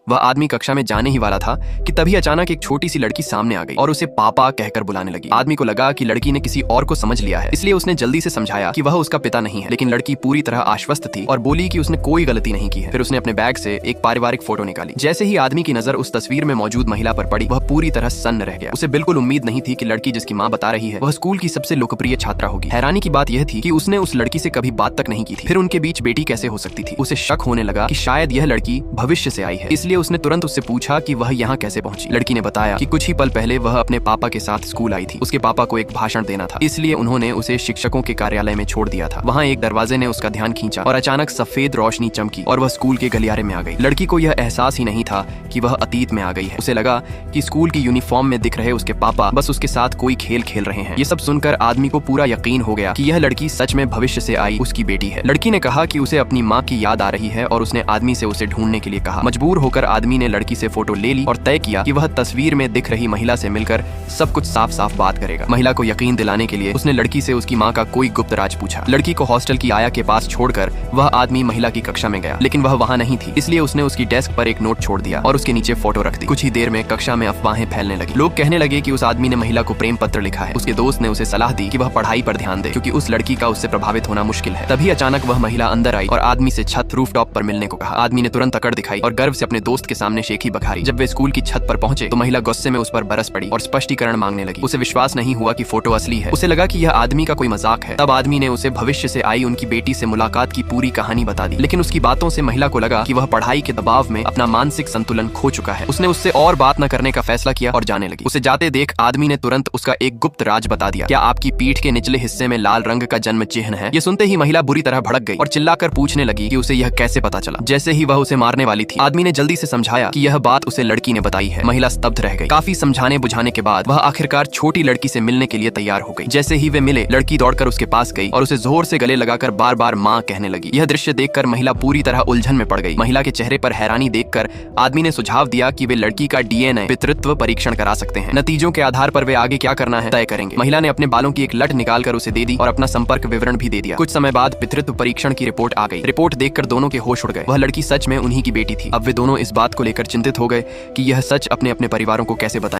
वह आदमी कक्षा में जाने ही वाला था कि तभी अचानक एक छोटी सी लड़की सामने आ गई और उसे पापा कहकर बुलाने लगी। आदमी को लगा कि लड़की ने किसी और को समझ लिया है, इसलिए उसने जल्दी से समझाया कि वह उसका पिता नहीं है, लेकिन लड़की पूरी तरह आश्वस्त थी और बोली कि उसने कोई गलती नहीं की है। फिर उसने अपने बैग से एक पारिवारिक फोटो निकाली। जैसे ही आदमी की नजर उस तस्वीर में मौजूद महिला पर पड़ी, वह पूरी तरह सन्न रह गया। उसे बिल्कुल उम्मीद नहीं थी कि लड़की जिसकी माँ बता रही है वह स्कूल की सबसे लोकप्रिय छात्रा होगी। हैरानी की बात यह थी कि उसने उस लड़की से कभी बात तक नहीं की थी। फिर उनके बीच बेटी कैसे हो सकती थी? उसे शक होने लगा कि शायद यह लड़की भविष्य से आई है, इसलिए उसने तुरंत उससे पूछा कि वह यहाँ कैसे पहुंची। लड़की ने बताया कि कुछ ही पल पहले वह अपने पापा के साथ स्कूल आई थी। उसके पापा को एक भाषण देना था, इसलिए उन्होंने उसे शिक्षकों के कार्यालय में छोड़ दिया था। वहाँ एक दरवाजे ने उसका ध्यान खींचा और अचानक सफेद रोशनी चमकी और वह स्कूल के गलियारे में आ गई। लड़की को यह एहसास ही नहीं था कि वह अतीत में आ गई है। उसे लगा कि स्कूल की यूनिफॉर्म में दिख रहे उसके पापा बस उसके साथ कोई खेल खेल रहे हैं। ये सब सुनकर आदमी को पूरा यकीन हो गया कि यह लड़की सच में भविष्य से आई उसकी बेटी है। लड़की ने कहा कि उसे अपनी माँ की याद आ रही है और उसने आदमी से उसे ढूंढने के लिए कहा। मजबूर होकर आदमी ने लड़की से फोटो ले ली और तय किया कि वह तस्वीर में दिख रही महिला से मिलकर सब कुछ साफ साफ बात करेगा। महिला को यकीन दिलाने के लिए उसने लड़की से उसकी माँ का कोई गुप्त राज पूछा। लड़की को हॉस्टल की आया के पास छोड़कर वह आदमी महिला की कक्षा में गया, लेकिन वह वहाँ नहीं थी, इसलिए उसने उसकी डेस्क पर एक नोट छोड़ दिया और उसके नीचे फोटो रख दी। कुछ ही देर में कक्षा में अफवाहें फैलने लगी। लोग कहने लगे कि उस आदमी ने महिला को प्रेम पत्र लिखा है। उसके दोस्त ने उसे सलाह दी कि वह पढ़ाई पर ध्यान दे, क्योंकि उस लड़की का उससे प्रभावित होना मुश्किल है। तभी अचानक वह महिला अंदर आई और आदमी से छत रूफटॉप पर मिलने को कहा। आदमी ने तुरंत अकड़ दिखाई और गर्व से अपने दोस्त के सामने शेखी बखारी। जब वे स्कूल की छत पर पहुंचे तो महिला गुस्से में उस पर बरस पड़ी और स्पष्टीकरण मांगने लगी। उसे विश्वास नहीं हुआ कि फोटो असली है। उसे लगा कि यह आदमी का कोई मजाक है। तब आदमी ने उसे भविष्य से आई उनकी बेटी से मुलाकात की पूरी कहानी बता दी, लेकिन उसकी बातों से महिला को लगा कि वह पढ़ाई के दबाव में अपना मानसिक संतुलन खो चुका है। उसने उससे और बात न करने का फैसला किया और जाने लगी। उसे जाते देख आदमी ने तुरंत उसका एक गुप्त राज बता दिया। क्या आपकी पीठ के निचले हिस्से में लाल रंग का जन्म चिन्ह है? ये सुनते ही महिला बुरी तरह भड़क गई और चिल्लाकर पूछने लगी कि उसे यह कैसे पता चला। जैसे ही वह उसे मारने वाली थी, आदमी ने जल्दी से समझाया कि यह बात उसे लड़की ने बताई है। महिला स्तब्ध रह गई। काफी समझाने बुझाने के बाद वह आखिरकार छोटी लड़की से मिलने के लिए तैयार हो गई। जैसे ही वे मिले, लड़की दौड़कर उसके पास गई और उसे जोर से गले लगाकर बार बार माँ कहने लगी। यह दृश्य देखकर महिला पूरी तरह उलझन में पड़ गई। महिला के चेहरे पर हैरानी देखकर आदमी ने सुझाव दिया कि वे लड़की का डीएनए पितृत्व परीक्षण करा सकते हैं। नतीजों के आधार पर वे आगे क्या करना है तय करेंगे। महिला ने अपने बालों की एक लट निकालकर उसे दे दी और अपना संपर्क विवरण भी दे दिया। कुछ समय बाद पितृत्व परीक्षण की रिपोर्ट आ गई। रिपोर्ट देखकर दोनों के होश उड़ गए। वह लड़की सच में उन्हीं की बेटी थी। अब वे दोनों इस बात को लेकर चिंतित हो गए कि यह सच अपने अपने परिवारों को कैसे बताएं।